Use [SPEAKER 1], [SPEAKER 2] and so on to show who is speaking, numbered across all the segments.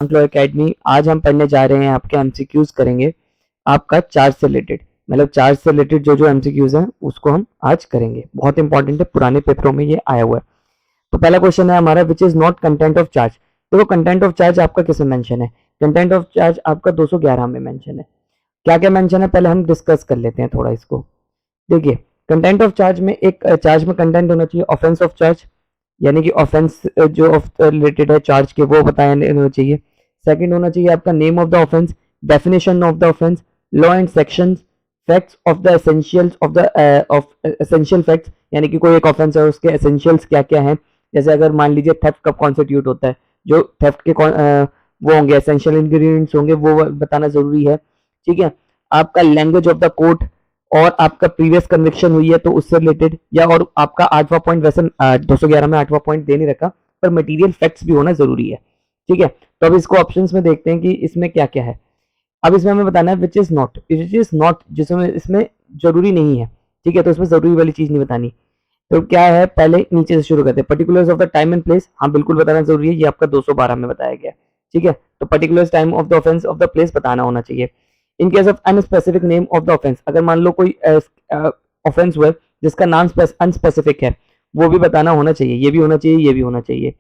[SPEAKER 1] Flow academy. आज हम पढ़ने जा रहे हैं, आपके एमसीक्यूज करेंगे आपका चार्ज से रिलेटेड, मतलब चार्ज से रिलेटेड जो जो एमसीक्यूज हैं उसको हम आज करेंगे। बहुत इंपॉर्टेंट है, पुराने पेपरों में ये आया हुआ है। तो पहला क्वेश्चन है हमारा, विच is not content of charge. देखो कंटेंट ऑफ चार्ज आपका किसमें मेंशन है? कंटेंट ऑफ चार्ज आपका 211 में मेंशन है। क्या क्या मेंशन है पहले हम डिस्कस कर लेते हैं थोड़ा इसको। देखिए कंटेंट ऑफ चार्ज में एक चार्ज में कंटेंट होना चाहिए ऑफेंस ऑफ चार्ज, यानी कि ऑफेंस जो रिलेटेड है चार्ज के वो बताया होना चाहिए। सेकंड होना चाहिए आपका name of the offence, definition of the offence, law and sections, facts of the essentials of the of essential facts, यानी कि कोई एक ऑफेंस है उसके एसेंशियल्स क्या क्या हैं। जैसे अगर मान लीजिए थेफ्ट कब कॉन्स्टिट्यूट होता है, जो थेफ्ट के वो होंगे एसेंशियल इंग्रेडिएंट्स होंगे वो बताना जरूरी है। ठीक है, आपका लैंग्वेज ऑफ द कोर्ट, और आपका प्रीवियस कन्विक्शन हुई है तो उससे रिलेटेड, या और आपका 8वां पॉइंट, वैसे 211 में 8वां पॉइंट दे नहीं रखा पर मटेरियल फैक्ट्स भी होना जरूरी है। ठीक है, तो अब इसको ऑप्शंस में देखते हैं कि इसमें क्या क्या है। अब इसमें हमें बताना है विच इज नॉट, जिसमें इसमें जरूरी नहीं है। ठीक है, तो इसमें जरूरी वाली चीज नहीं बतानी। तो क्या है, पहले नीचे से शुरू करते हैं। Particulars of the time and place, हाँ बिल्कुल बताना जरूरी है, ये आपका 212 में बताया गया। ठीक है, तो particulars time of the offence of the place बताना होना चाहिए। In case of unspecific name of the offence, अगर मान लो कोई ऑफेंस हुआ जिसका नाम अनस्पेसिफिक है वो भी बताना होना चाहिए, ये भी होना चाहिए, ये भी होना चाहिए।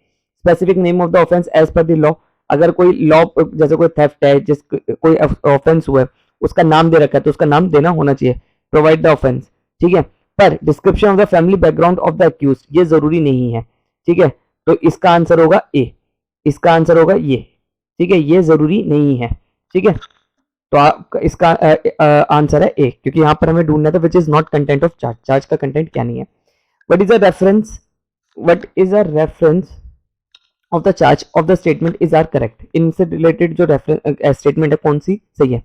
[SPEAKER 1] Specific name of the offence as per the law, अगर कोई लॉ जैसे कोई थेफ्ट है, जिस कोई ऑफेंस हुआ है उसका नाम दे रखा है तो उसका नाम देना होना चाहिए। प्रोवाइड द ऑफेंस, ठीक है, पर description of the family background of the accused ये जरूरी नहीं है। ठीक है, तो इसका आंसर होगा ए, इसका आंसर होगा ये। ठीक है, ये जरूरी नहीं है। ठीक है, तो इसका आंसर है ए, क्योंकि यहाँ पर हमें ढूंढना था which is not content of charge, charge का कंटेंट क्या नहीं है। What is a reference, what is a reference of the charge of the statement is are correct, इनसे रिलेटेड जो रेफरेंस स्टेटमेंट है कौन सी सही है।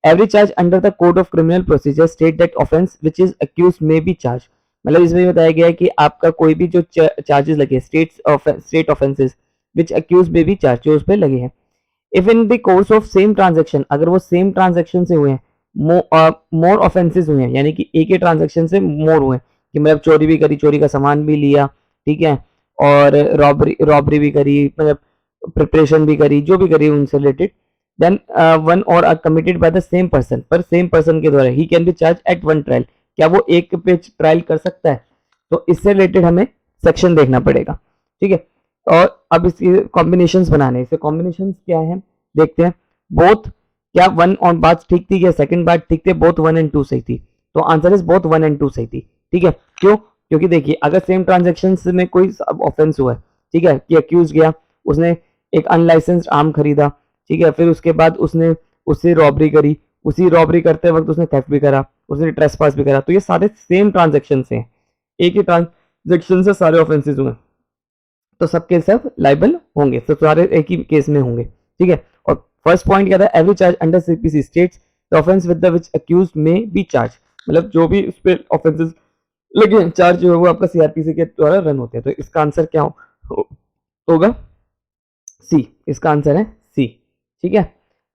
[SPEAKER 1] Every charge under the code of criminal procedure state that offence which is accuse may be charge, मतलब इसमें बताया गया है कि आपका कोई भी जो चार्जेस लगे state offences which accused may be charge जो उस पर लगे हैं। If in the course of same transaction, अगर वो सेम ट्रांजेक्शन से हुए हैं, मोर ऑफेंसेस हुए हैं, यानी कि एक ही ट्रांजेक्शन से मोर हुए हैं, कि मतलब चोरी भी करी, चोरी का सामान भी लिया, ठीक है, और रॉबरी भी करी, मतलब प्रिपरेशन भी करी, जो भी करी उनसे related, than one or are committed by the same person, पर सेम पर्सन के द्वारा, he can be charge at one trial, क्या वो एक पे ट्रायल कर सकता है? तो इससे रिलेटेड हमें सेक्शन देखना पड़ेगा। ठीक है, और अब इसकी कॉम्बिनेशंस बनाने, इससे कॉम्बिनेशंस क्या है देखते हैं। बोथ, क्या वन और बात ठीक थी, क्या सेकंड बात ठीक थी? बोथ 1 and 2 सही थी, तो आंसर इज बोथ 1 and 2 सही थी। ठीक है, क्यों? क्योंकि देखिए अगर सेम ट्रांजेक्शन में कोई ऑफेंस हुआ है, ठीक है, कि अक्यूज गया, उसने एक अनलाइसेंस्ड आर्म खरीदा, ठीक है, फिर उसके बाद उसने उससे रॉबरी करी, उसी रॉबरी करते वक्त उसने थेफ्ट भी करा, उसने ट्रेसपास भी करा, तो ये सारे सेम ट्रांजेक्शन से, एक ही ट्रांजेक्शन से सारे ऑफेंसेस हुए, तो सबके सब लाइबल होंगे, तो सारे एक ही केस में होंगे। ठीक है, और फर्स्ट पॉइंट क्या था, every charge under CPC states the offence with the which accused में बी चार्ज, मतलब जो भी उस पे ऑफेंसेस लगे चार्ज जो है वो आपका सीआरपीसी के द्वारा रन होते हैं। तो इसका आंसर क्या होगा? सी, इसका आंसर है सी। ठीक है,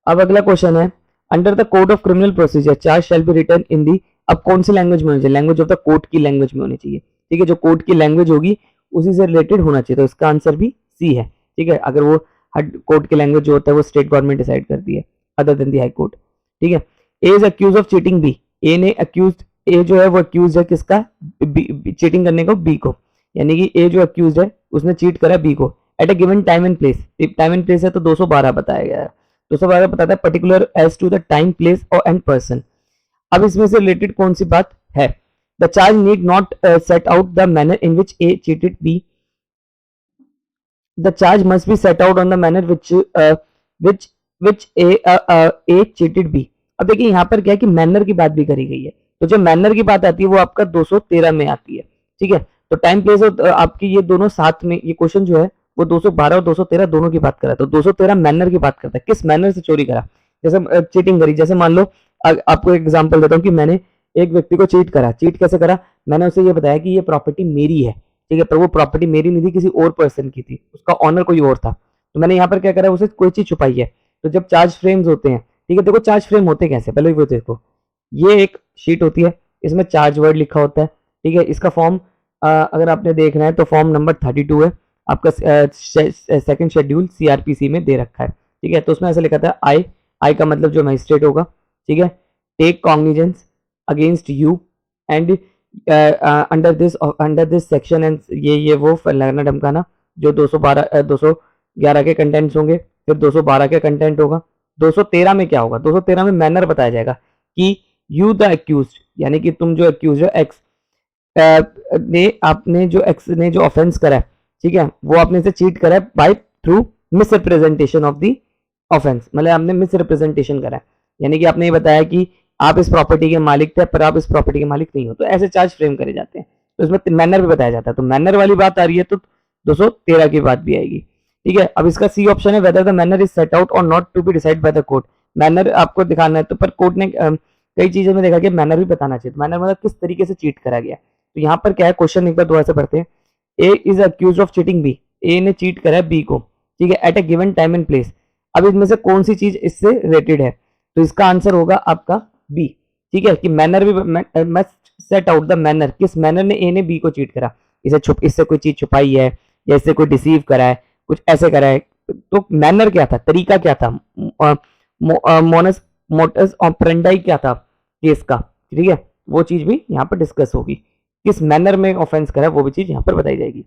[SPEAKER 1] अब अगला क्वेश्चन है, under the code of criminal procedure charge shall be written in the, अब कौन सी लैंग्वेज में होनी चाहिए? लैंग्वेज ऑफ द कोर्ट की लैंग्वेज में होनी चाहिए। ठीक है, जो कोर्ट की लैंग्वेज होगी उसी से रिलेटेड होना चाहिए, तो इसका आंसर भी सी है। ठीक है, अगर वो कोर्ट की लैंग्वेज जो होता है वो स्टेट गवर्नमेंट डिसाइड करती है other than the high court. ठीक है, A is accused of cheating B, A ने अक्यूज, ए जो है वो अक्यूज है किसका? चीटिंग करने को बी को, यानी कि ए जो अक्यूज है उसने चीट करा बी को at a given time and place, time and place है तो 212 बताया गया है। 212 बताता है particular as to the time place और एंड पर्सन। अब इसमें से रिलेटेड कौन सी बात है? The charge need not set out the manner in which A cheated B, the charge must be set out on the manner which A cheated B. अब देखिए यहाँ पर क्या है कि मैनर की बात भी करी गई है, तो जो मैनर की बात आती है वो आपका 213 में आती है। ठीक है, तो टाइम प्लेस और आपकी ये दोनों साथ में, ये क्वेश्चन जो है वो 212 और 213 दोनों की बात कर रहा है, तो 213 मैनर की बात करता है, किस मैनर से चोरी करा, जैसे चीटिंग करी। जैसे मान लो आपको एक एग्जांपल देता हूँ कि मैंने एक व्यक्ति को चीट करा, चीट कैसे करा? मैंने उसे ये बताया कि ये प्रॉपर्टी मेरी है, ठीक है, पर वो प्रॉपर्टी मेरी नहीं थी, किसी और पर्सन की थी, उसका ऑनर कोई और था, तो मैंने यहाँ पर क्या करा, उसे कोई चीज छुपाई है। तो जब चार्ज फ्रेम्स होते हैं, ठीक है, देखो चार्ज फ्रेम होते कैसे, पहले वो देखो, ये एक शीट होती है, इसमें चार्ज वर्ड लिखा होता है, ठीक है, इसका फॉर्म अगर आपने देखना है तो फॉर्म नंबर 32 है आपका, सेकंड शेड्यूल सीआरपीसी में दे रखा है। ठीक है, तो उसमें ऐसे लिखा था आई का मतलब जो मजिस्ट्रेट होगा, ठीक है, take cognizance against you and under this section and ये वो फलाना ढमकाना, जो 211 के कंटेंट्स होंगे, फिर 212 के कंटेंट होगा। 213 में क्या होगा, 213 में मैनर बताया जाएगा कि यू द एक्यूज्ड, यानी कि तुम जो एक्यूज हो, एक्स आपने जो एक्स ने जो ऑफेंस करा है, ठीक है, वो आपने से चीट करा है by through misrepresentation of the offence, मतलब आपने मिस रिप्रेजेंटेशन करा है, यानी कि आपने ये बताया कि आप इस प्रॉपर्टी के मालिक थे पर आप इस प्रॉपर्टी के मालिक नहीं हो, तो ऐसे चार्ज फ्रेम करे जाते हैं। तो इसमें मैनर भी बताया जाता है, तो मैनर वाली बात आ रही है तो 213 की बात भी आएगी, ठीक है। अब इसका सी ऑप्शन है, whether the manner is set out और not to be decided by the court. Manner आपको दिखाना है, तो पर कोर्ट ने कई चीजों में देखा कि मैनर भी बताना चाहिए, मैनर मतलब किस तरीके से चीट करा गया। तो यहाँ पर क्या है, क्वेश्चन एक बार दोबारा से पढ़ते हैं। A is accused of cheating B, A ने चीट करा है बी को, ठीक है, at a given time and place. अब इसमें से कौन सी चीज इससे रिलेटेड है, तो इसका आंसर होगा आपका बी, ठीक है, कि मैनर भी must set out the manner, किस मैनर ने ए ने बी को चीट करा, इससे कोई चीज छुपाई है या इससे कोई डिसीव करा है, कुछ ऐसे करा है, तो मैनर क्या था, तरीका क्या था, मोनस मोटस ऑपरेंडाई क्या था केस का, ठीक है, वो चीज भी यहाँ पर डिस्कस होगी, किस मैनर में ऑफेंस करा वो भी चीज यहाँ पर बताई जाएगी।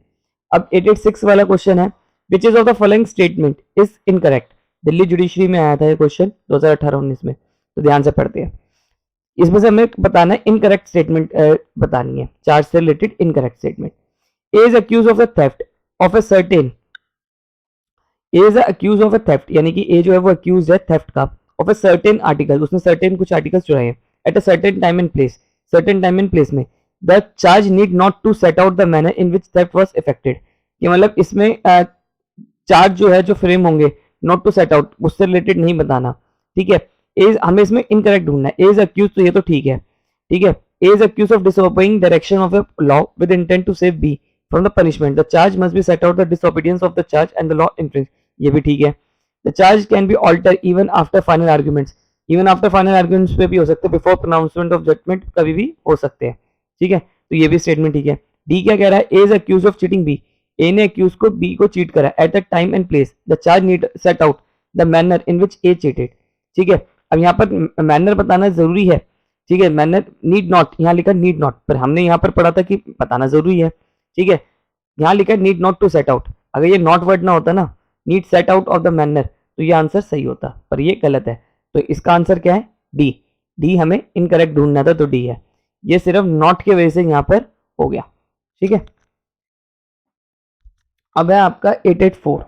[SPEAKER 1] अब 886 वाला क्वेश्चन है, which is of the following statement is incorrect. Delhi judiciary में आया था ये क्वेश्चन 2018-19 में, तो ध्यान से पढ़ते हैं। इसमें से हमें बताना है इनकरेक्ट स्टेटमेंट बतानी है, चार्ज से related incorrect statement. A is accused of a theft of a certain, A is accused of a theft, यानी कि ए जो है वो अक्यूज है थेफ्ट का, ऑफ अ सर्टेन आर्टिकल, उसने सर्टेन कुछ आर्टिकल्स चुराए हैं, at a certain time and place, certain time and place में, the charge need not to set out the manner in which theft was effected. कि मतलब इसमें charge जो है जो फ्रेम होंगे, नॉट टू सेट आउट, उससे रिलेटेड नहीं बताना, ठीक है। एज हमें इसमें इनकरेक्ट ढूंढना है, एज अक्यूज, तो ये तो ठीक है, ठीक है, as accused of disobeying direction of a law with intent to save B from the punishment, the charge must be set out the disobedience of the charge and the law infringe, ये भी ठीक है। The charge can be alter even after final arguments, even after final arguments पे भी हो सकते हैं, before pronouncement of judgement कभी भी हो सकते हैं, ठीक है, तो ये भी स्टेटमेंट ठीक है। डी क्या कह रहा है, as accused of cheating B, A ने अक्यूज को बी को चीट करा at the time and place, the charge need set out the manner in which A cheated, ठीक है। अब यहाँ पर मैनर बताना जरूरी है, ठीक है, मैनर नीड नॉट, यहाँ लिखा नीड नॉट, पर हमने यहाँ पर पढ़ा था कि बताना जरूरी है, ठीक है, यहाँ लिखा need not to set out, अगर ये नॉट वर्ड ना होता ना, need set out of the manner, तो ये आंसर सही होता, पर ये गलत है, तो इसका आंसर क्या है, डी, डी हमें इनकरेक्ट ढूंढना था, तो डी है, ये सिर्फ नॉट के वजह से यहाँ पर हो गया, ठीक है। अब है आपका 884,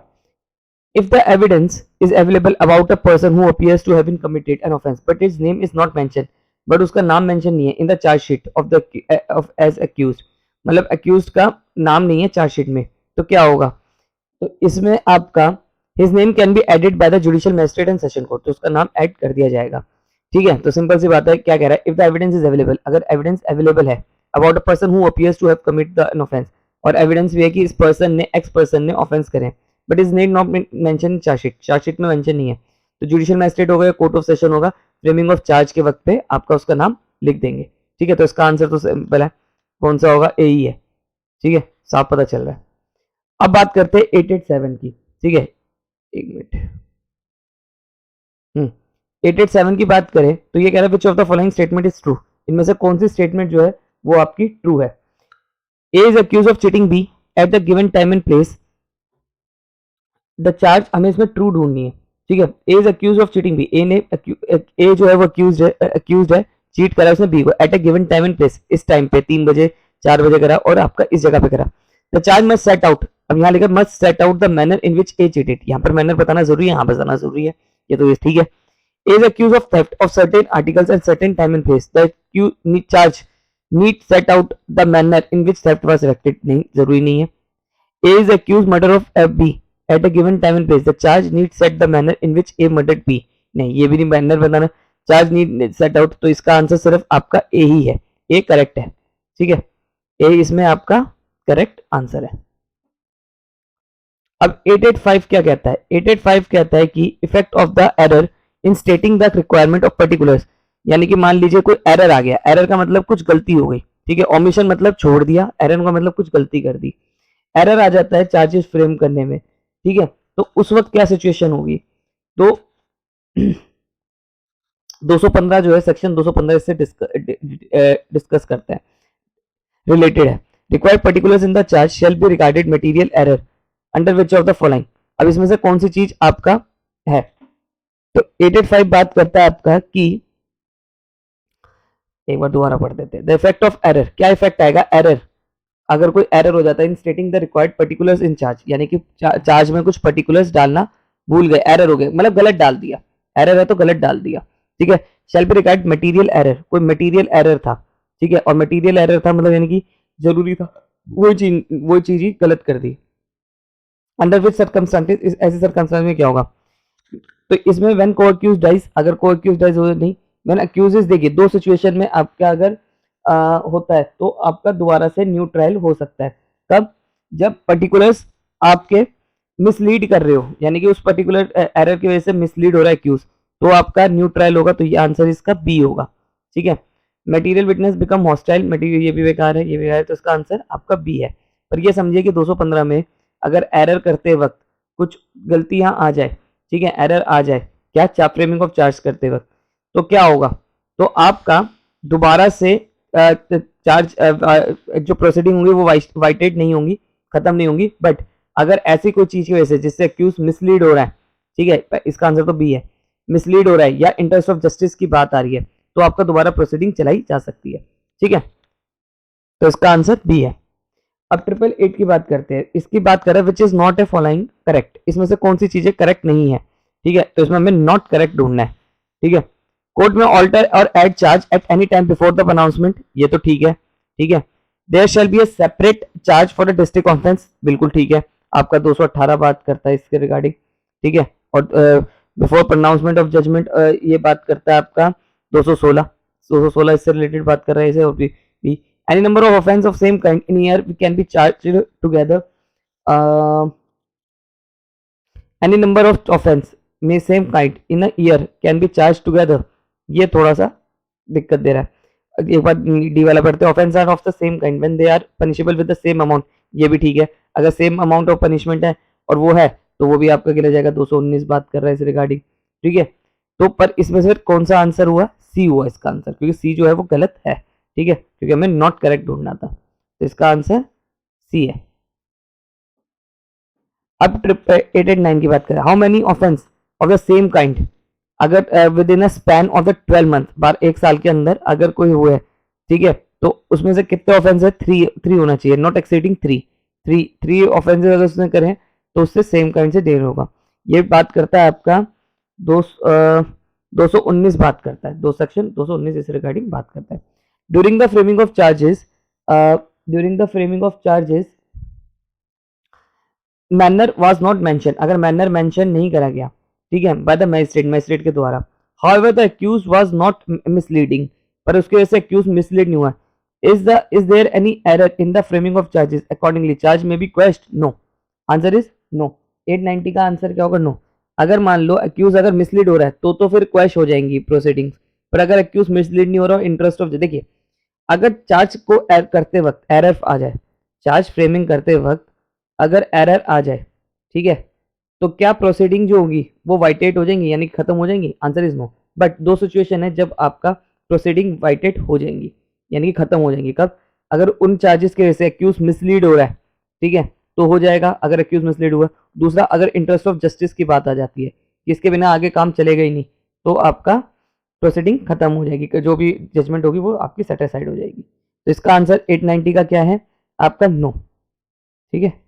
[SPEAKER 1] if the evidence is available about a person who appears to have been committed an offense but his name is not mentioned, but उसका नाम मेंशन नहीं है in the charge sheet of the of as accused, मतलब accused का नाम नहीं है charge sheet में, तो क्या होगा, तो इसमें आपका his name can be added by the judicial magistrate and session court, तो उसका नाम ऐड कर दिया जाएगा, ठीक है। तो सिंपल सी बात है, क्या कह रहा है, if the evidence is available, अगर एविडेंस अवेलेबल है about a person who appears to have committed an offense, और एविडेंस भी है कि इस पर्सन ने एक्स पर्सन ने ऑफेंस करे, but is need not mention chargesheet में मेंशन नहीं है, तो जुडिशियल मैजिस्ट्रेट होगा, कोर्ट ऑफ सेशन होगा, फ्रेमिंग ऑफ चार्ज के वक्त पे आपका उसका नाम लिख देंगे, ठीक है। तो इसका आंसर तो सिंपल है, कौन सा होगा, ए ही है, ठीक है, साफ पता चल रहा है। अब बात करते हैं 887 की, ठीक है, एक मिनट, 887 की बात करें तो ये कह रहा है विच of the following statement is true, इनमें से कौन सी स्टेटमेंट जो है वो आपकी ट्रू है। A is accused of cheating B at the given time and place, the charge, हमें इसमें ट्रू ढूंढनी है, ठीक है, A is accused of cheating B, A ने ए जो है वो अक्यूज है, चीट करा उसने बी को at a given time and place, इस टाइम पे 3 बजे 4 बजे करा और आपका इस जगह पे करा, the charge must set out, अब यहाँ लिखा must set out the manner in which A cheated, यहाँ पर मैनर बताना जरूरी है, यहाँ पर बताना जरूरी है, ये तो ठीक है। A is accused of theft of certain articles and certain time and place, the charge need set out the manner in which theft was effected, नहीं जरूरी नहीं है। A is accused murder of B at a given time and place, the charge need set the manner in which A murdered B, नहीं ये भी नहीं manner बताना, charge need set out, तो इसका आंसर सिर्फ आपका ए ही है, ए करेक्ट है, ठीक है, ए इसमें आपका करेक्ट आंसर है। अब 885 क्या कहता है, 885 कहता है कि effect of the error in stating the requirement of particulars, यानी कि मान लीजिए कोई एरर आ गया, एरर का मतलब कुछ गलती हो गई, ठीक है, ओमिशन मतलब छोड़ दिया, एरर का मतलब कुछ गलती कर दी, एरर आ जाता है चार्जेस फ्रेम करने में, ठीक है, तो उस वक्त क्या सिचुएशन होगी, तो 215 जो है, सेक्शन 215 इससे डिस्कस करते हैं, रिलेटेड है। Required particulars in the charge shall be regarded material error under which of the following. अब इसमें से कौन सी चीज आपका है? तो 885 बात करता है आपका कि, एक बार दोबारा पढ़ देते हैं, द इफेक्ट ऑफ एरर। क्या इफेक्ट आएगा? एरर, अगर कोई एरर हो जाता है in stating the required particulars in charge, यानी कि चार्ज में कुछ पर्टिकुलर्स डालना भूल गए, एरर हो गए, मतलब गलत डाल दिया, एरर है तो गलत डाल दिया, ठीक है। Shall be regard material error, कोई मटेरियल एरर था, ठीक है, और मटेरियल एरर था मतलब यानी कि जरूरी था, वो चीज ही गलत कर दी। अंडर विच सर्कमस्टांसेस, ऐसे सर्कमस्टांस में क्या होगा? तो इसमें व्हेन को अक्यूज डाइज, अगर को अक्यूज डाइज हो, नहीं, व्हेन अक्यूजेस, देखिए दो सिचुएशन में आपका अगर होता है तो आपका दोबारा से न्यू ट्रायल हो सकता है। कब? जब पर्टिकुलर्स आपके मिसलीड कर रहे हो, यानी कि उस पर्टिकुलर एरर की वजह से मिसलीड हो रहा है एक्यूज, तो आपका न्यू ट्रायल होगा, तो ये आंसर इसका बी होगा, ठीक है। Material witness become hostile, material ये भी बेकार है, ये भी बेकार है, तो इसका आंसर आपका बी है। पर ये समझिए कि 215 में अगर एरर करते वक्त कुछ गलतियां आ जाए, ठीक है, एरर आ जाए, क्या? फ्रेमिंग ऑफ चार्ज करते वक्त, तो क्या होगा? तो आपका दोबारा से चार्ज जो प्रोसीडिंग होंगी वो वाइटेड नहीं होंगी, खत्म नहीं होंगी। बट अगर ऐसी कोई चीज की वजह से जिससे एक्यूज मिसलीड हो रहा है, ठीक है, इसका आंसर तो बी है, मिसलीड हो रहा है या इंटरेस्ट ऑफ जस्टिस की बात आ रही है, तो आपका दोबारा प्रोसीडिंग चलाई जा सकती है, ठीक है। तो इसका आंसर बी है। अब 888 की बात करते हैं, इसकी बात करें विच is not a following correct, इसमें से कौन सी चीजें करेक्ट नहीं है, ठीक है, तो इसमें हमें नॉट करेक्ट ढूंढना है, ठीक है। कोर्ट में alter or add charge at any time before the announcement, ये तो ठीक है, ठीक है। There shall be a separate charge for the district conference, बिल्कुल ठीक है, आपका 218 बात करता है इसके रिगार्डिंग, ठीक है। और बिफोर प्रोनाउंसमेंट ऑफ जजमेंट, ये बात करता है आपका 216, 216 इससे रिलेटेड बात कर रहा है इसे, और भी any number of offense of same kind in year can be charged together, uh, any number of offense में same kind in a year can be charged together, ये थोड़ा सा दिक्कत दे रहा है। एक बार डी वाला पढ़ते हैं, offense are of the same kind when they are punishable with the same amount, ये भी ठीक है, अगर सेम अमाउंट ऑफ पनिशमेंट है और वो है तो वो भी आपका गिना जाएगा। 219 बात कर रहा है इस रिगार्डिंग, ठीक है। तो पर इसमें से कौन सा आंसर हुआ? सी हुआ इसका आंसर, क्योंकि सी जो है वो गलत है, ठीक है, क्योंकि हमें नॉट करेक्ट ढूंढना था, तो इसका आंसर सी है। अब 889 की बात करें, how many offence of the same kind अगर within a span of the 12 month, बार एक साल के अंदर अगर कोई हुए, ठीक है, तो उसमें से कितने ऑफेंस है? 3 होना चाहिए, नॉट एक्सीडिंग 3 ऑफेंसेस अगर उसने करें तो उससे सेम काइंड से डेर होगा। ये बात करता है आपका 219 बात करता है, दो सेक्शन 219 इस रिगार्डिंग बात करता है। During the framing of charges, during the framing of charges manner was not mention, अगर मैनर मेंशन नहीं करा गया, ठीक है, बाय द मैजिस्ट्रेट के द्वारा, however the accused was not misleading, पर उसकी वजह से अक्यूज मिसलीड नहीं हुआ। Is there any error in the framing of charges accordingly charge में be question? No, answer is no. 890 का आंसर क्या होगा? नो। अगर मान लो अक्यूज अगर मिसलीड हो रहा है तो फिर क्वेश्चन हो जाएंगी प्रोसीडिंग्स, पर अगर अक्यूज मिसलीड नहीं हो रहा, इंटरेस्ट ऑफ, देखिए अगर चार्ज को करते वक्त एरर आ जाए, चार्ज फ्रेमिंग करते वक्त अगर एरर आ जाए, ठीक है, तो क्या प्रोसीडिंग जो होगी वो वाइटेड हो जाएंगी, यानी खत्म हो जाएंगी? Answer is no. बट दो सिचुएशन है जब आपका प्रोसीडिंग वाइटेड हो जाएंगी, यानी कि खत्म हो जाएंगी। कब? अगर उन चार्जेस की वजह से एक्यूज मिसलीड हो रहा है, ठीक है, तो हो जाएगा अगर एक्यूज मिसलीड हुआ। दूसरा, अगर इंटरेस्ट ऑफ जस्टिस की बात आ जाती है, इसके बिना आगे काम चलेगा ही नहीं, तो आपका प्रोसीडिंग खत्म हो जाएगी, जो भी जजमेंट होगी वो आपकी सेटिस्फाइड हो जाएगी। तो इसका आंसर 890 का क्या है? आपका नो, ठीक है।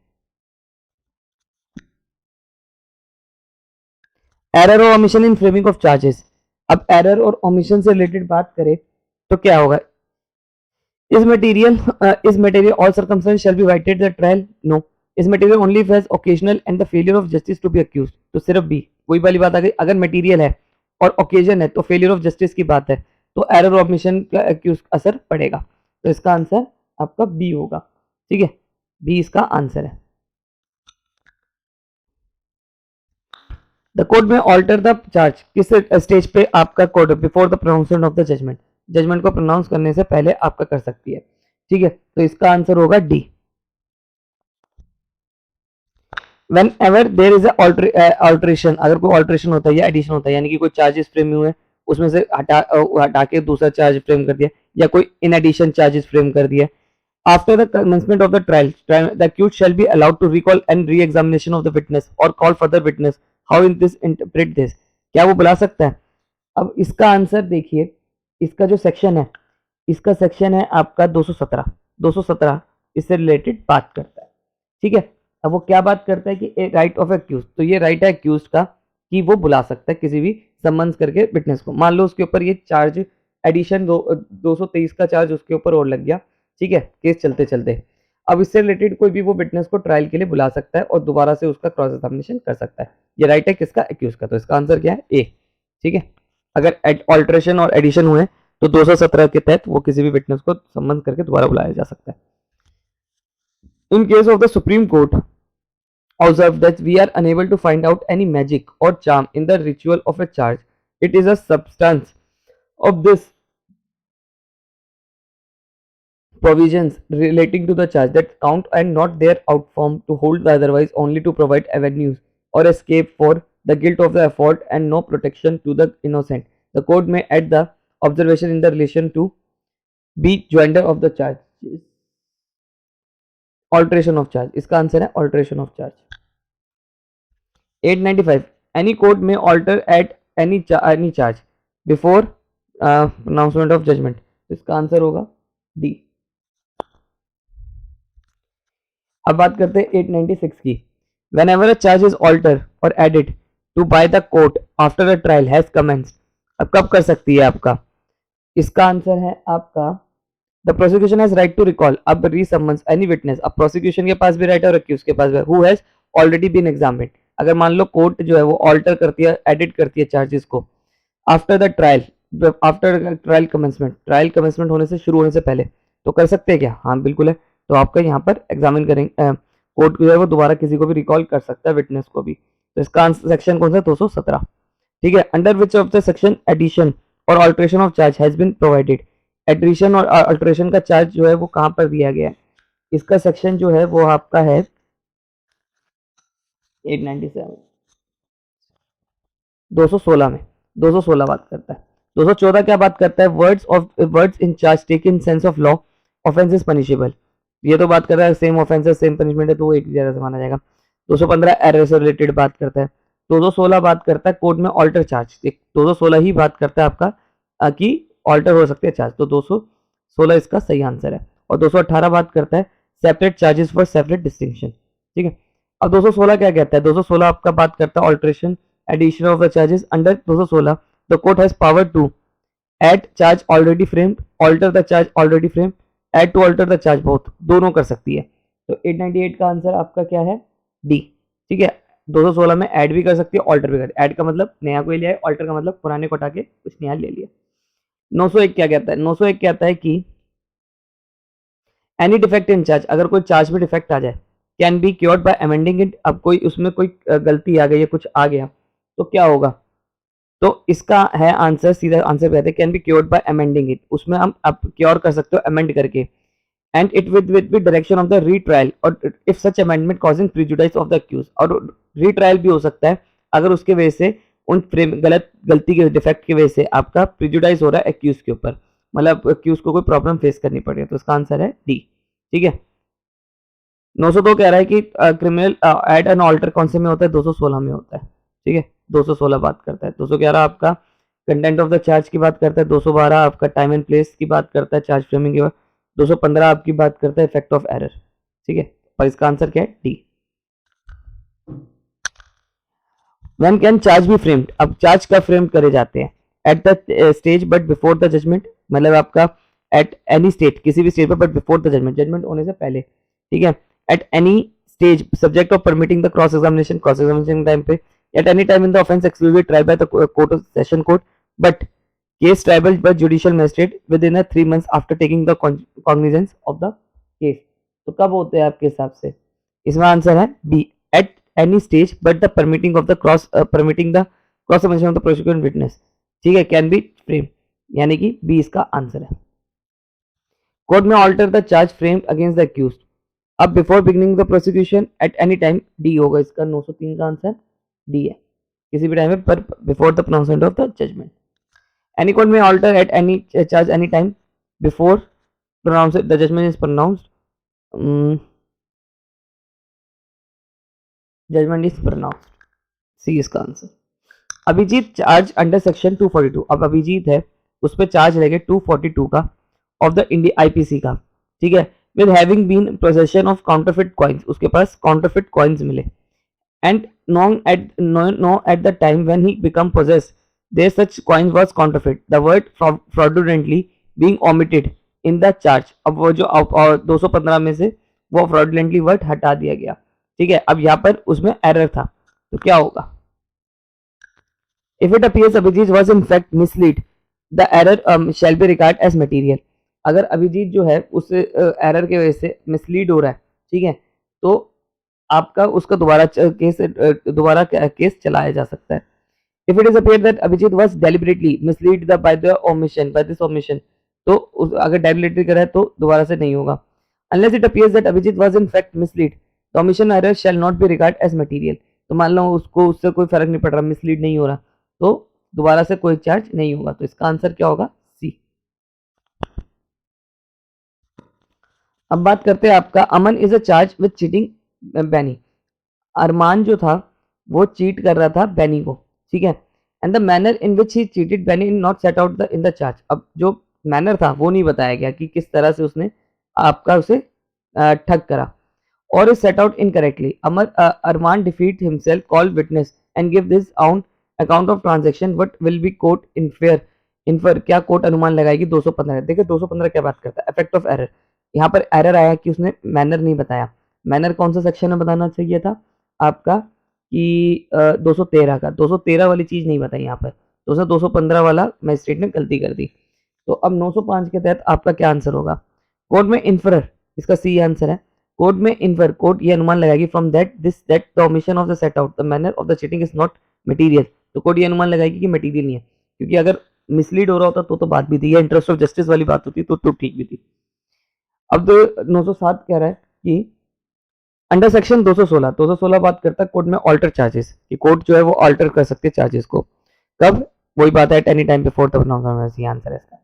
[SPEAKER 1] एरर और omission in framing of charges, अब एरर और ओमिशन से रिलेटेड बात करें तो क्या होगा? Is material all circumstances shall be vitiated the trial? No. Is material only if has occasioned and the failure of justice to be accused, तो सिर्फ बी। वही वाली बात आ गई, अगर मटेरियल है और ओकेजन है तो फेलियर ऑफ जस्टिस की बात है, तो एरर और ओमिशन का एक्यूज असर पड़ेगा, तो इसका आंसर आपका बी होगा, ठीक है, बी इसका आंसर है। द कोर्ट में ऑल्टर द चार्ज, किस स्टेज पे आपका court? Before the pronouncement of the judgement, judgement को प्रोनाउंस करने से पहले आपका कर सकती है, ठीक है, तो इसका आंसर होगा D. When ever there is alteration, अगर कोई अल्ट्रेशन होता है या एडिशन होता है, यानी कि कोई चार्जेस फ्रेम हुए उसमें से हटा के दूसरा चार्ज फ्रेम कर दिया, या कोई इन एडिशन चार्जेस फ्रेम कर दिया, after the commencement of the trial, the accused shall be allowed to recall and re-examination of the witness or call further witness. How in this interpret this? क्या वो बुला सकता है? अब इसका answer देखिए, इसका जो सेक्शन है, इसका सेक्शन है आपका 217। 217 इससे रिलेटेड बात करता है, ठीक है। अब वो क्या बात करता है कि राइट ऑफ एक्यूज, तो ये राइट है एक्यूज का कि वो बुला सकता है किसी भी सम्मन्स करके विटनेस को। मान लो उसके ऊपर ये चार्ज एडिशन 223 का चार्ज उसके ऊपर और लग गया, ठीक है, केस चलते चलते। अब इससे रिलेटेड कोई भी वो विटनेस को ट्रायल के लिए बुला सकता है और दोबारा से उसका क्रॉस एग्जामिनेशन कर सकता है। ये राइट है किसका? एक्यूज का। तो इसका आंसर क्या है? ए, ठीक है। अगर ऑल्ट्रेशन और एडिशन हुए तो 217 के तहत वो किसी भी विटनेस को सम्मन करके दोबारा बुलाया जा सकता है। In case of the supreme court observed that we are unable to find out any magic or charm in the ritual of a charge, it is a substance of this provisions relating to the charge that count and not their outform to hold the otherwise, only to provide avenues or escape for the guilt of the effort and no protection to the innocent. The court may add the observation in the relation to be joinder of the charge. Alteration of charge, इसका answer है alteration of charge। 895 any court may alter at any charge before pronouncement of judgment, इसका answer होगा D. अब बात करते हैं 896 की। whenever a charge is altered or added to by the court after a trial has commenced, अब कब कर सकती है आपका? इसका आंसर है आपका the prosecution has right to recall अब रीसमन्स एनी विटनेस। अब प्रोसिक्यूशन के पास भी राइट है और अक्यूज के पास भी, who has already been examined. अगर मान लो कोर्ट जो है वो ऑल्टर करती है, एडिट करती है चार्जेस को after the trial, after trial commencement, trial commencement होने से, शुरू होने से पहले, तो कर सकते हैं क्या? हाँ बिल्कुल है। तो आपका यहाँ पर एग्जामिन करेंगे, कोर्ट जो है वो दोबारा किसी को भी रिकॉल कर सकता है, विटनेस को भी। तो इसका सेक्शन कौन सा? 217, ठीक है। Under which of the section addition और alteration of charge has been provided. Addition और अल्ट्रेशन का चार्ज जो है वो कहां पर दिया गया है? इसका सेक्शन जो है वो आपका है 897, 216 में। 216 बात करता है। 214 क्या बात करता है? Words in charge take in sense of law offence is punishable. ये तो बात कर रहा है सेम ऑफेंस है सेम पनिशमेंट है, तो वो एक जगह से माना जाएगा। 215 एरर से रिलेटेड बात करता है। 216 बात करता है कोर्ट में ऑल्टर चार्ज। 216 ही बात करता है आपका कि ऑल्टर हो सकते हैं चार्ज, तो 216 इसका सही आंसर है। और 218 बात करता है separate charges for separate distinction, ठीक है। अब 216 क्या कहता है? 216 आपका बात करता है alteration addition of the charges. Under 216 the court has power to add charge already framed, alter the charge already framed, add to alter the charge, both दोनों कर सकती है। तो 898 का आंसर आपका क्या है? डी, ठीक है। 216 में ऐड भी कर सकती है, ऑल्टर भी कर। ऐड का मतलब नया कोई लिया है, ऑल्टर का मतलब पुराने को हटा के कुछ नया ले लिया। 901 क्या कहता है? 901 कहता है कि एनी डिफेक्ट इन चार्ज, अगर कोई चार्ज में डिफेक्ट आ जाए, can be cured by amending it. अब कोई उसमें कोई गलती आ गई है, कुछ आ गया, तो क्या होगा? तो इसका है आंसर, सीधा आंसर कहते हैं can be cured by amending it. उसमें हम अब क्योर कर सकते हो अमेंड करके। And it with direction of the retrial और if such amendment causing prejudice of the accused. और रीट्रायल भी हो सकता है अगर उसके वजह से उन गलती के डिफेक्ट की वजह से आपका प्रिजुडाइस हो रहा है एक्यूज के ऊपर, मतलब एक्यूज को कोई प्रॉब्लम फेस करनी पड़ रही है। तो इसका आंसर है डी, ठीक है। 902 कह रहा है कि क्रिमिनल एड एंड ऑल्टर कौन से में होता है? 216 में होता है, ठीक है। 216 बात करता है। 211 आपका कंटेंट ऑफ द चार्ज की बात करता है। 212 आपका टाइम एंड प्लेस की बात करता है चार्ज फ्रेमिंग के बाद। 215 आपकी बात करता है इफेक्ट ऑफ एरर, ठीक है। पर इसका आंसर क्या है? D. When can charge be framed? अब चार्ज कब फ्रेम करे जाते हैं? At the stage but before the judgment, मतलब आपका एट एनी स्टेज, किसी भी स्टेज पर, but before the judgement, judgment होने से पहले, ठीक है। At any stage subject of permitting the cross examination time पे, at any time in the offence exclusive trial by the court of session court, but case tribal bye judicial magistrate with in 3 months after taking the cognizance of the case. तो कब होते हैं आपके हिसाब से? इसमें answer है B, at any stage but the permitting the cross examination of the prosecuting witness, ठीक है, can be framed, यानी कि बी इसका आंसर है। कोर्ट में alter the charge framed against the accused, अब before beginning the prosecution at any time, D होगा इसका, 903 का आंसर डी है, किसी भी टाइम में पर before the pronouncement of the judgment. Any court में alter at any charge any time before pronounce the judgment is pronounced, judgment is pronounced, C इसका answer. Abhijit charge under section 242, अब अभिजीत है उस पर चार्ज लगे 242 का ऑफ द इंडिया आईपीसी का, ठीक है, with having been possession of counterfeit coins, उसके पास काउंटरफिट कॉइन्स मिले, and known at the time when he become possessed there such coins was counterfeit, the word fraudulently being omitted in the charge। अब वो जो 215 में से वो fraudulently word हटा दिया गया, ठीक है। अब यहाँ पर उसमें एरर था, तो क्या होगा? If it appears Abhijit was in fact misled, the error shall be regarded as material। अगर अभिजीत जो है उस एरर के वजह से मिसलीड हो रहा है, ठीक है, तो आपका उसका दोबारा केस चलाया जा सकता है। If it is appeared that Abhijit was deliberately misled by this omission, तो अगर deliberately करा है तो दोबारा से नहीं होगा। Unless it appears that Abhijit was in fact misled, the omission error shall not be regarded as material। तो मान लो उसको उससे कोई फर्क नहीं पड़ रहा, मिसलीड नहीं हो रहा, तो दोबारा से कोई चार्ज नहीं होगा, तो इसका आंसर क्या होगा? सी। अब बात करते हैं आपका, Aman is a charge with cheating बैनी। अरमान जो था वो चीट कर रहा था बैनी को, ठीक है, and the manner in which he cheated Benny in not set out in the charge. अब जो मैनर था वो नहीं बताया गया कि किस तरह से उसने आपका उसे ठग करा, और इज सेट आउट इनकरेक्टली। अरमान defeat himself call witness and give this out account of transaction, what will be court infer, क्या कोर्ट अनुमान लगाएगी? 215। देखिए 215 क्या बात करता है? Effect of error. यहाँ पर एरर आया कि उसने मैनर नहीं बताया। मैनर कौन सा सेक्शन में बताना चाहिए था आपका? कि 213 का, 213 वाली चीज नहीं बताई यहाँ पर, तो 215 वाला मजिस्ट्रेट ने गलती कर दी। तो अब 905 के तहत आपका क्या आंसर होगा? कोर्ट में इन्फर, इसका सी आंसर है। कोर्ट में इन्फर, कोर्ट ये अनुमान लगाएगी from that the omission of the set out the manner of the cheating is not material. तो कोर्ट ये अनुमान लगाएगी कि मटेरियल नहीं है, क्योंकि अगर मिसलीड हो रहा होता तो बात भी थी, या इंटरेस्ट ऑफ जस्टिस वाली बात होती तो ठीक भी थी। अब 907 कह रहा है कि अंडर सेक्शन 216 बात करता है कोर्ट में ऑल्टर चार्जेस, कि कोर्ट जो है वो ऑल्टर कर सकते हैं चार्जेस को, कब? वही बात है, at any time before the pronunciation. Answer है इसका।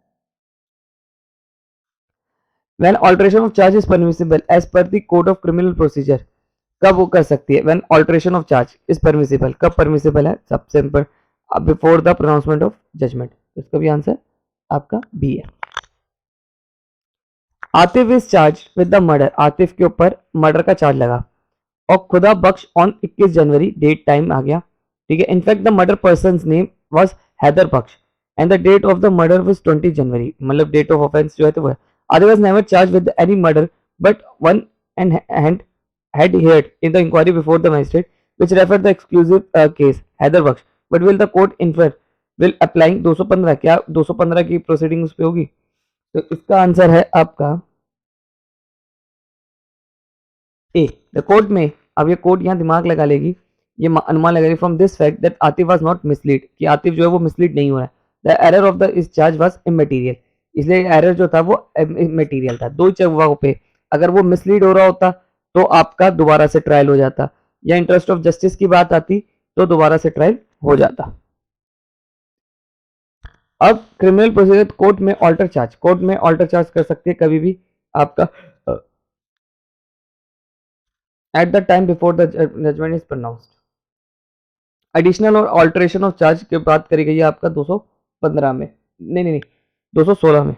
[SPEAKER 1] When alteration of charge is permissible as per the code of criminal procedure, कब वो कर सकती है? When alteration of charge is permissible, कब परमिसिबल है? सबसे simple, before the pronouncement of judgement. इसका भी आंसर आपका बी है। Atif is charge with the murder, Atif के ऊपर मर्डर का चार्ज लगा, और खुदा बख्श ऑन 21 जनवरी, डेट टाइम आ गया, ठीक है। In fact the murder person name was Haider Bakhsh and the date of the murder was 20 January, मतलब डेट ऑफ ऑफेंस जो है तो वो है। Atif was never charge with any murder but one and had heard in the inquiry before the magistrate which referred the exclusive case Haider Bakhsh, but will the court infer will applying 215, क्या 215 की proceeding उस पे होगी? तो इसका आंसर है आपका ए, the court में। अब ये कोर्ट यहाँ दिमाग लगा लेगी, ये अनुमान लगेगी from this fact that Atif was not mislead, कि आतिफ जो है वो मिसलीड नहीं हो रहा है। द एरर ऑफ द इस चार्ज वाज इमटेरियल, इसलिए एरर जो था वो इमटेरियल था। दो जगहों पे अगर वो मिसलीड हो रहा होता तो आपका दोबारा से ट्रायल हो जाता, या इंटरेस्ट ऑफ जस्टिस की बात आती तो दोबारा से ट्रायल हो जाता। अब क्रिमिनल प्रोसीजर कोर्ट में ऑल्टर चार्ज, कोर्ट में ऑल्टर चार्ज कर सकती है कभी भी आपका at the time before the judgement is pronounced. Additional और ऑल्टरेशन ऑफ चार्ज की बात करी गई है आपका 215 में, नहीं 216 में।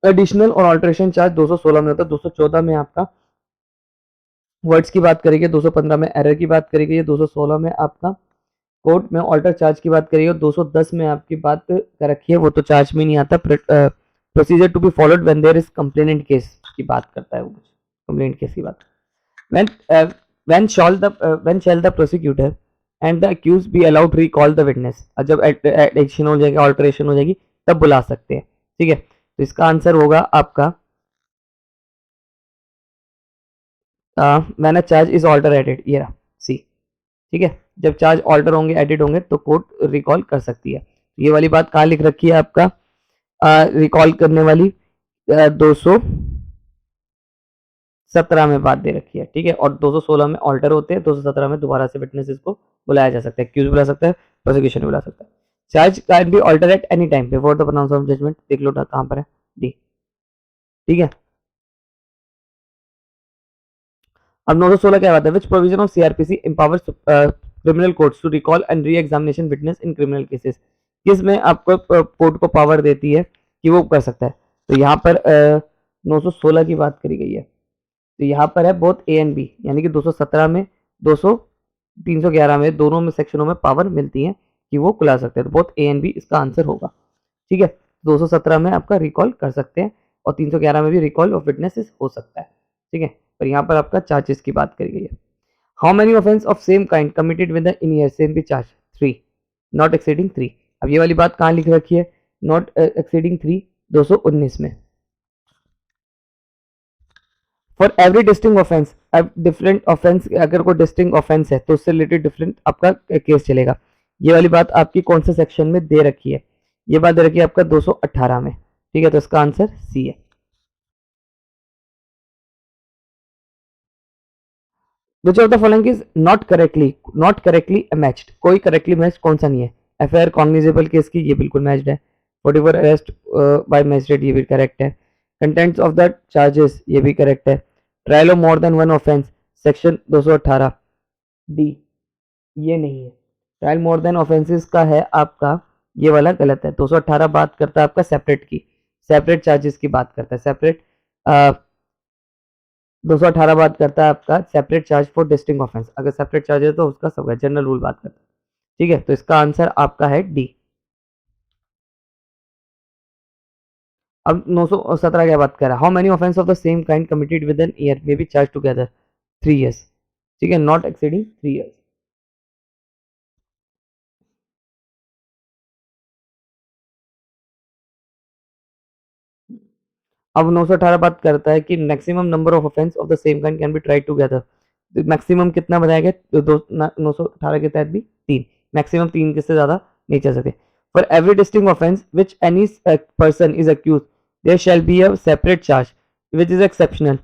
[SPEAKER 1] एडिशनल और ऑल्टरेशन चार्ज 216 में होता है, 214 में आपका वर्ड्स की बात करेगी, 215 में एरर की बात करी गई है, 216 में आपका कोर्ट में ऑल्टर चार्ज की बात करी है, 210 में आपकी बात कर रखी है, वो तो चार्ज में नहीं आता। Procedure to be followed when there is complainant case की बात करता है वो, कंप्लेंट केस की बात। when shall the prosecutor and the accused be allowed to recall the witness, जब एडिशन हो जाएगी, ऑल्टरेशन हो जाएगी, तब बुला सकते हैं, ठीक है। तो इसका आंसर होगा आपका when a charge is alter added, ये रहा सी, ठीक है। जब चार्ज ऑल्टर होंगे, एडिट होंगे, तो कोर्ट रिकॉल कर सकती है। ये वाली बात कहाँ लिख रखी है आपका रिकॉल करने वाली? 200 217 में बात दे रखी है, ठीक है, और 216 में ऑल्टर होते हैं, 217 में दोबारा से विटनेसेस को बुलाया जा सकता है, एक्यूज बुला सकता है, प्रोसिक्यूशन बुला सकता है। Charge can be alter at any time before the pronounce of judgement, देख लो कहां पर है, डी, ठीक है। अब 916 क्या बात है, which provision of CrPC empowers criminal courts to recall and reexamination witness in criminal cases, किसमें आपको कोर्ट को पावर देती है कि वो कर सकता है, तो यहाँ पर 916 की बात करी गई है, तो यहाँ पर है बोथ ए एंड बी, यानी कि 217 में 200 311 में दोनों में सेक्शनों में पावर मिलती है कि वो खुला सकते हैं, तो बोथ ए एंड बी इसका आंसर होगा, ठीक है। 217 में आपका रिकॉल कर सकते हैं और 311 में भी रिकॉल ऑफ विटनेसेस हो सकता है, ठीक है। पर यहाँ पर आपका चार्जेस की बात करी गई है। How many offence of same kind committed with in year same B charge, 3, not exceeding 3। अब ये वाली बात कहाँ लिख रखी है, नॉट एक्सीडिंग 3, 219 में। For every distinct offence, different offence, अगर कोई डिस्टिंग ऑफेंस है तो उससे रिलेटेड डिफरेंट आपका केस चलेगा। ये वाली बात आपकी कौन से सेक्शन में दे रखी है, ये बात दे रखी है आपका 218 में, ठीक है, तो इसका आंसर सी है। विच of the following is not correctly matched, कोई करेक्टली मैच कौन सा नहीं है, एफआईआर कॉग्निजेबल केस की ये बिल्कुल मैच्ड है, 44 अरेस्ट बाय मैजिस्ट्रेट ये भी करेक्ट है, कंटेंट्स ऑफ द चार्जेस ये भी करेक्ट है, trial of more than one offence section 218 D, ये नहीं है, ट्रायल मोर देन ऑफेंसेस का है आपका, ये वाला गलत है, 218 बात करता है आपका सेपरेट की, सेपरेट चार्जेस की बात करता है, सेपरेट 218 बात करता है आपका separate charge for distinct offence, अगर सेपरेट चार्ज है तो उसका सब जनरल रूल बात करता है, ठीक है, तो इसका आंसर आपका है डी। अब 917 क्या बात कर रहा है, how many offence of the same kind committed with an year may be charge together, 3 years, ठीक है, नॉट एक्सीडिंग 3 years। अब 918 बात करता है कि maximum number of offence of the same kind can be tried together, maximum कितना बताया गया, 918 के तहत भी 3, मैक्सिमम 3 से ज्यादा नहीं चल सकते। For every distinct offence which any person is accuse there shall be a separate charge which is exceptional,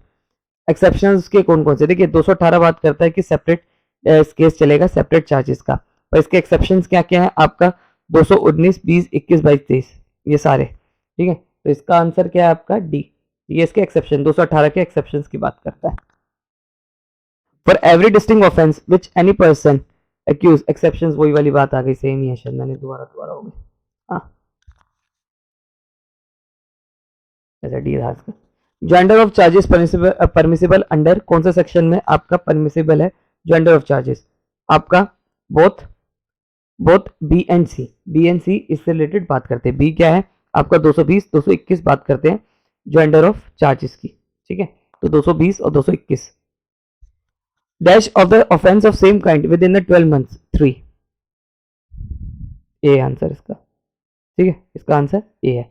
[SPEAKER 1] exceptional के कौन कौन से, देखिए 218 बात करता है कि सेपरेट केस चलेगा सेपरेट चार्जेस का, और इसके एक्सेप्शन क्या क्या है आपका, 219, 20, 21, 22, 23, ये सारे, ठीक है, तो इसका आंसर क्या है आपका डी, ये इसके एक्सेप्शन 218 के एक्सेप्शन की बात करता है। For every distinct offence which any person accuse, exception वही वाली बात आ गई, सेम ही है, शायद मैंने दोबारा दोबारा हो गई, हाँ, ऐसा डी था इसका। Joinder of charges permissible under कौन सा सेक्शन में आपका परमिसिबल है, जेंडर ऑफ चार्जेस आपका both both B and C, B and C इससे रिलेटेड बात करते हैं, बी क्या है आपका 220 221 बात करते हैं जेंडर ऑफ चार्जेस की, ठीक है, तो 220 और 221। Dash of the offence of same kind with in the 12 months, 3, A answer इसका, ठीक है, इसका आंसर ए है,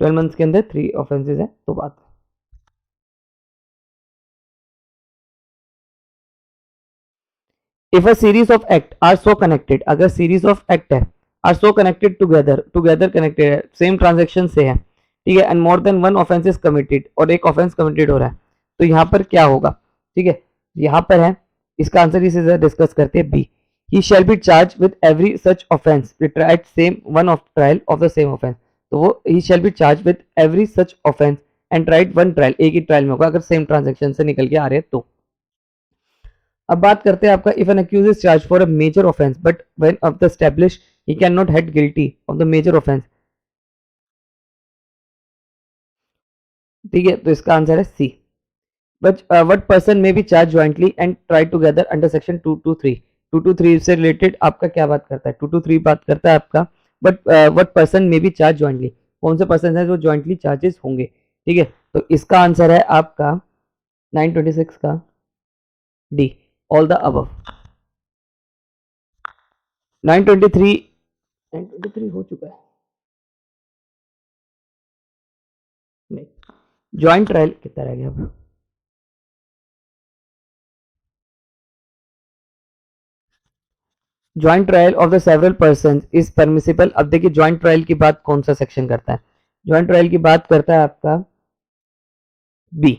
[SPEAKER 1] 12 मंथ्स के अंदर 3 ऑफेंसेस है, तो बात। If a series of act are so connected, अगर सीरीज ऑफ एक्ट है are so connected together connected है, सेम ट्रांजेक्शन से है, ठीक है, and more than one offence is committed, और एक ऑफेंस कमिटेड हो रहा है, तो यहाँ पर क्या होगा, ठीक है, यहाँ पर है, इसका आंसर इसे डिस्कस करते हैं B, he shall be charge with every such offence at same one of trial of the same offence, तो वो he shall be charge with every such offence and tried one trial, एक ही trial में होगा अगर same transaction से निकल के आ रहे हैं तो। अब बात करते हैं आपका if an accused is charge for a major offence but when of the establish he can not held guilty of the major offence, ठीक है, तो इसका आंसर है C, but what person may be charge jointly and try together under section 223, 223 से related आपका क्या बात करता है, 223 बात करता है आपका but what person may be charge jointly, कौन से पर्सन है जो ज्वाइंटली चार्जेस होंगे, ठीक है, तो इसका आंसर है आपका 926 का डी, ऑल द अबव। 923 923 हो चुका है, नहीं, ज्वाइंट ट्रायल कितना रह गया अब, joint trial of the several person is permissible, अब देखिए ज्वाइंट ट्रायल की बात कौन सा सेक्शन करता है, ज्वाइंट ट्रायल की बात करता है आपका बी,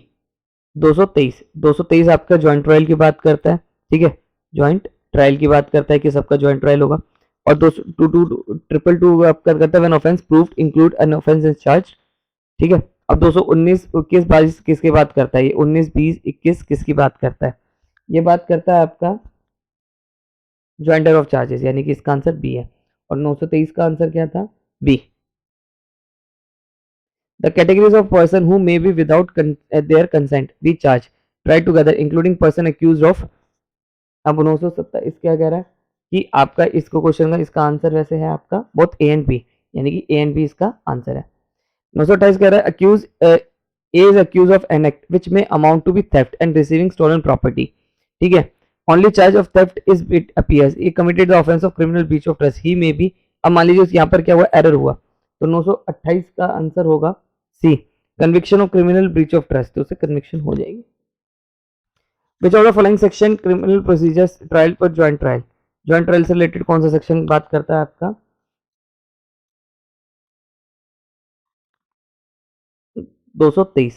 [SPEAKER 1] 223 आपका ज्वाइंट ट्रायल की बात करता है, ठीक है, ज्वाइंट ट्रायल की बात करता है कि सबका ज्वाइंट ट्रायल होगा। और 222 आपका करता है when offence proved include an offence is charge, ठीक है। अब 219 21 22 किसकी बात करता है, ये 19 20 21 किसकी बात करता है, ये बात करता है आपका ज्वाइंटर ऑफ चार्जेस, यानी कि इसका आंसर बी है। और 923 का आंसर क्या था, B. The categories of person who may be without their consent be charged tried together including person accused of। अब 927 क्या कह रहा है कि आपका इसको क्वेश्चन का इसका आंसर वैसे है आपका बोथ ए एंड बी, यानी कि ए एंड बी इसका आंसर है। 928 कह रहा है accused A is accused of an act which में amount to be theft and receiving stolen property, ठीक है। Only charge of theft is it appears he committed the offence of criminal breach of trust he may be. अब मान लीजिए यहाँ पर क्या हुआ, एरर हुआ, तो 928 का आंसर होगा C, conviction of criminal breach of trust, तो उसे कन्विक्शन हो जाएगी। Which of the following section criminal procedures trial पर ज्वाइंट ट्रायल, ज्वाइंट ट्रायल से रिलेटेड कौन सा सेक्शन बात करता है आपका, 223।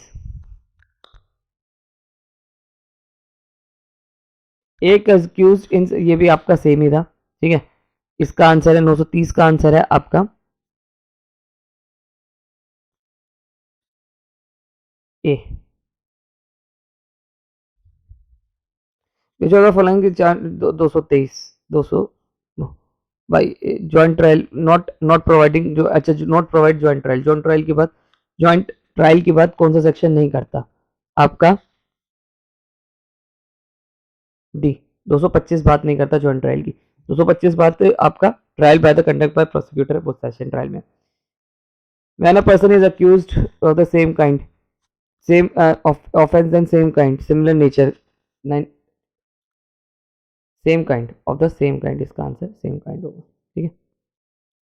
[SPEAKER 1] एक अक्यूज इन, ये भी आपका सेम ही था, ठीक है। इसका आंसर है 930 का आंसर है आपका ए। विच ऑफ द फॉलोइंग 223 200 भाई joint trial not not providing जो, अच्छा not provide joint trial, joint trial के बाद कौन सा सेक्शन नहीं करता आपका डी, 225 बात नहीं करता ज्वाइंट ट्रायल की। 225 बात आपका trial by the conduct bye prosecutor वो सेशन ट्रायल में। When a person is accused of the same kind same offence and same kind similar nature, same kind of the same kind, इसका answer same kind होगा, ठीक है।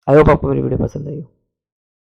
[SPEAKER 1] I hope आपको मेरी video पसंद आई हो।